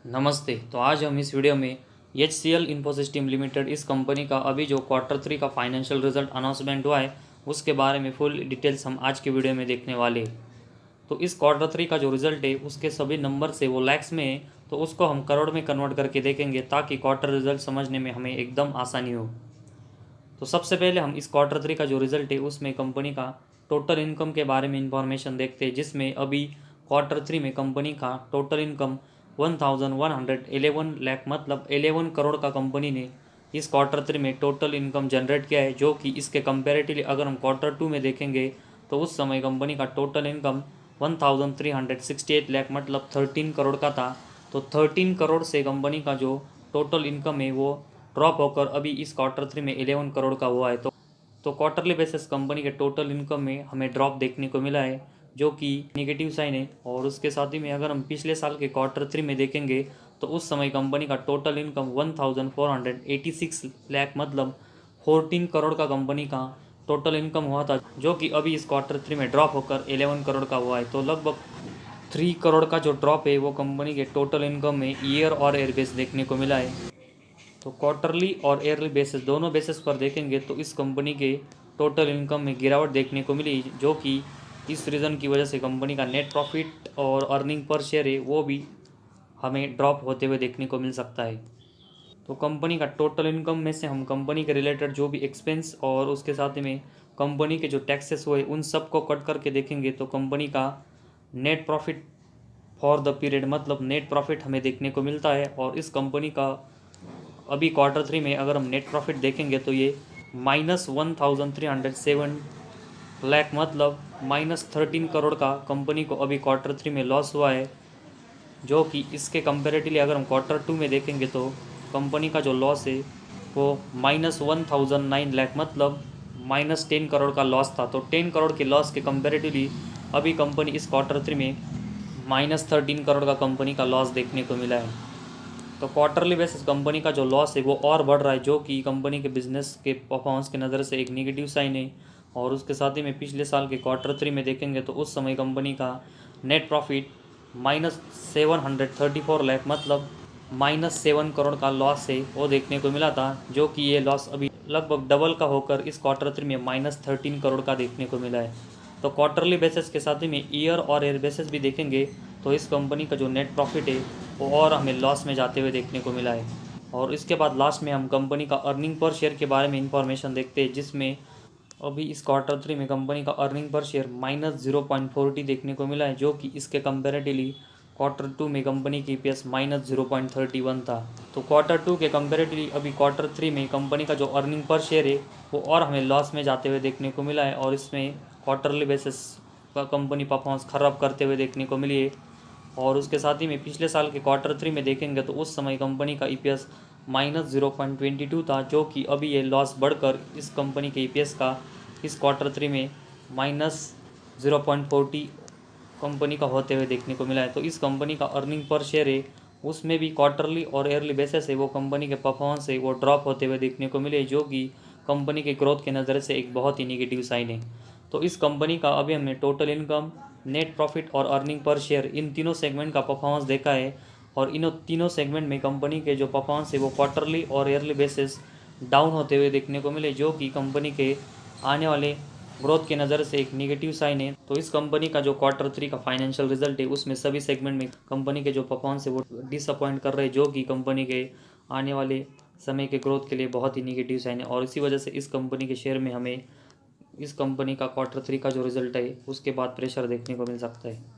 नमस्ते। तो आज हम इस वीडियो में HCL इन्फोसिस्टम लिमिटेड इस कंपनी का अभी जो Q3 का फाइनेंशियल रिजल्ट अनाउंसमेंट हुआ है उसके बारे में फुल डिटेल्स हम आज के वीडियो में देखने वाले हैं। तो इस Q3 का जो रिजल्ट है उसके सभी नंबर से वो लैक्स में है, तो उसको हम करोड़ में कन्वर्ट करके देखेंगे ताकि क्वार्टर रिजल्ट समझने में हमें एकदम आसानी हो। तो सबसे पहले हम इस Q3 का जो रिजल्ट है उसमें कंपनी का टोटल इनकम के बारे में इंफॉर्मेशन देखते हैं, जिसमें अभी Q3 में कंपनी का टोटल इनकम 1111 लाख मतलब 11 करोड़ का कंपनी ने इस Q3 में टोटल इनकम जनरेट किया है, जो कि इसके कंपेरेटिवली अगर हम Q2 में देखेंगे तो उस समय कंपनी का टोटल इनकम 1368 लाख मतलब 13 करोड़ का था। तो 13 करोड़ से कंपनी का जो टोटल इनकम है वो ड्रॉप होकर अभी इस Q3 में 11 करोड़ का हुआ है। तो क्वार्टरली बेसिस कंपनी के टोटल इनकम में हमें ड्रॉप देखने को मिला है, जो कि नेगेटिव साइन है। और उसके साथ ही में अगर हम पिछले साल के Q3 में देखेंगे तो उस समय कंपनी का टोटल इनकम 1486 लाख मतलब 14 करोड़ का कंपनी का टोटल इनकम हुआ था, जो कि अभी इस Q3 में ड्रॉप होकर 11 करोड़ का हुआ है। तो लगभग 3 करोड़ का जो ड्रॉप है वो कंपनी के टोटल इनकम में ईयर और एयर बेस देखने को मिला है। तो क्वार्टरली और ईयरली बेसिस दोनों बेसिस पर देखेंगे तो इस कंपनी के टोटल इनकम में गिरावट देखने को मिली, जो कि इस रीज़न की वजह से कंपनी का नेट प्रॉफिट और अर्निंग पर शेयर है वो भी हमें ड्रॉप होते हुए देखने को मिल सकता है। तो कंपनी का टोटल इनकम में से हम कंपनी के रिलेटेड जो भी एक्सपेंस और उसके साथ में कंपनी के जो टैक्सेस हुए उन सब को कट करके देखेंगे तो कंपनी का net profit for the period मतलब नेट प्रॉफिट हमें देखने को मिलता है। और इस कंपनी का अभी Q3 में अगर हम नेट प्रॉफिट देखेंगे तो ये -1307 लाख मतलब -13 करोड़ का कंपनी को अभी Q3 में लॉस हुआ है, जो कि इसके कंपेरेटिवली अगर हम Q2 में देखेंगे तो कंपनी का जो लॉस है वो -1009 लाख मतलब -10 करोड़ का लॉस था। तो 10 करोड़ के लॉस के कंपेरेटिवली अभी कंपनी इस Q3 में -13 करोड़ का कंपनी का लॉस देखने को मिला है। तो क्वार्टरली बेसिस कंपनी का जो लॉस है वो और बढ़ रहा है, जो कि कंपनी के बिजनेस के परफॉर्मेंस की नज़र से एक नेगेटिव साइन है। और उसके साथ ही में पिछले साल के Q3 में देखेंगे तो उस समय कंपनी का नेट प्रॉफिट -734 लाख मतलब -7 करोड़ का लॉस है वो देखने को मिला था, जो कि ये लॉस अभी लगभग डबल का होकर इस Q3 में -13 करोड़ का देखने को मिला है। तो क्वार्टरली बेसिस के साथ ही में ईयर और एयर बेसिस भी देखेंगे तो इस कंपनी का जो नेट प्रॉफिट है वो और हमें लॉस में जाते हुए देखने को मिला है। और इसके बाद लास्ट में हम कंपनी का अर्निंग पर शेयर के बारे में इंफॉर्मेशन देखते हैं, जिसमें अभी इस Q3 में कंपनी का अर्निंग पर शेयर -0.40 देखने को मिला है, जो कि इसके कंपेरेटिवली Q2 में कंपनी की EPS -0.31 था। तो Q2 के कंपेरेटिवली अभी Q3 में कंपनी का जो अर्निंग पर शेयर है वो और हमें लॉस में जाते हुए देखने को मिला है। और इसमें क्वार्टरली बेसिस का कंपनी परफॉर्मेंस खराब करते हुए देखने को मिली है। और उसके साथ ही में पिछले साल के Q3 में देखेंगे तो उस समय कंपनी का EPS -0.22 था, जो कि अभी ये लॉस बढ़कर इस कंपनी के EPS का इस Q3 में -0.40 कंपनी का होते हुए देखने को मिला है। तो इस कंपनी का अर्निंग पर शेयर है उसमें भी क्वार्टरली और ईयरली बेसिस है वो कंपनी के परफॉर्मेंस है वो ड्रॉप होते हुए देखने को मिले, जो कि कंपनी के ग्रोथ के नज़र से एक बहुत ही नेगेटिव साइन है। तो इस कंपनी का अभी हमने टोटल इनकम, नेट प्रॉफिट और अर्निंग पर शेयर इन तीनों सेगमेंट का परफॉर्मेंस देखा है। और इन तीनों सेगमेंट में कंपनी के जो परफॉर्मेंस है वो क्वार्टरली और ईयरली बेसिस डाउन होते हुए देखने को मिले, जो कि कंपनी के आने वाले ग्रोथ के नज़र से एक नेगेटिव साइन है। तो इस कंपनी का जो Q3 का फाइनेंशियल रिजल्ट है उसमें सभी सेगमेंट में कंपनी के जो परफॉर्मेंस है वो डिसअपॉइंट कर रहे हैं, जो कि कंपनी के आने वाले समय के ग्रोथ के लिए बहुत ही नेगेटिव साइन है। और इसी वजह से इस कंपनी के शेयर में हमें इस कंपनी का Q3 का जो रिजल्ट है उसके बाद प्रेशर देखने को मिल सकता है।